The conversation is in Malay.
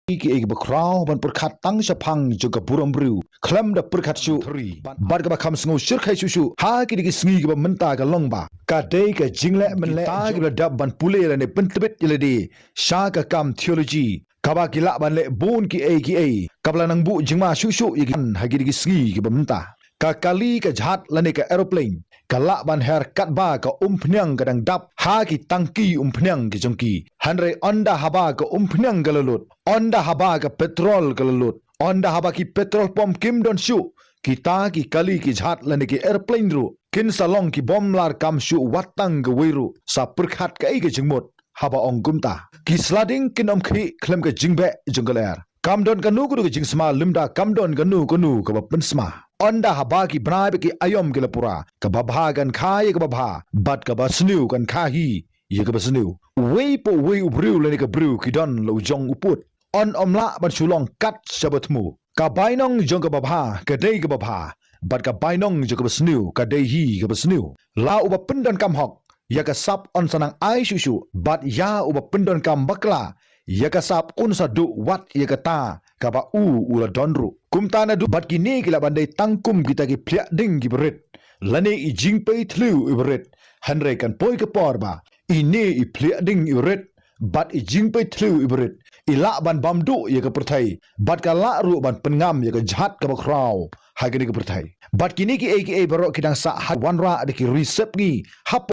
ki eg bakraw ban perkhat tang sapang juga buram bru klam da perkhat su bar ga kham sngo shir khai su ha ki digi sngi ga menta ga longba ka dei ka jingle menle ta ga dab ban pule la ne pentbet iladi sha ka kam theology kaba ki la ban le bon ki a kabla nang bu jingma su yigan ha ki digi sngi ga menta ka kali ka jhat la ne ka aeroplane kala ban her kat ba ka umpnyang kadang dap ha ki tangki umpnyang ki jongki hanre onda haba ka umpnyang galalut onda haba ka petrol galalut onda haba ki petrol pump kim don shu kita ki kali ki jhat lane ki airplane ru kin salong ki bom lar kam shu watang ga weiru sa perkhat ka ai ga jingmot haba ong gumta ki sliding kin om khi klem ka jingbe jungle air kam don ka nu ku ga jingsma limda kam don ka nu ka ba pensma onda haba ki brai ki ayom gila pura ka babha gan khai ka babha bat ka ba snu kan kha hi ye ka ba snu wei po wei ubru le ka bru ki don lo jong uput on omla ban chulong kat sabatmu ka bainong jong ka babha ka dei ka babha bat ka bainong jong ka ba snu ka dei hi ka ba snu la uba pendon kam hok ya ka sap on sanang ai shushu bat ya uba pendon kam bakla ya ka sap un sa du wat ya ka ta ka ba ula donru kumta na du bat kini kila bandai tangkum kita ki plia ding ki berit lane i jingpei thlu i berit hanre kan poi ka porba ine i plia ding i berit bat i jingpei thlu i berit i la ban bamdu ya ka perthai bat ka la ru ban pengam ya ka jhat ka bakraw ha ka perthai bat kini ki barok kidang sa hat wanra de ki receipt ni hap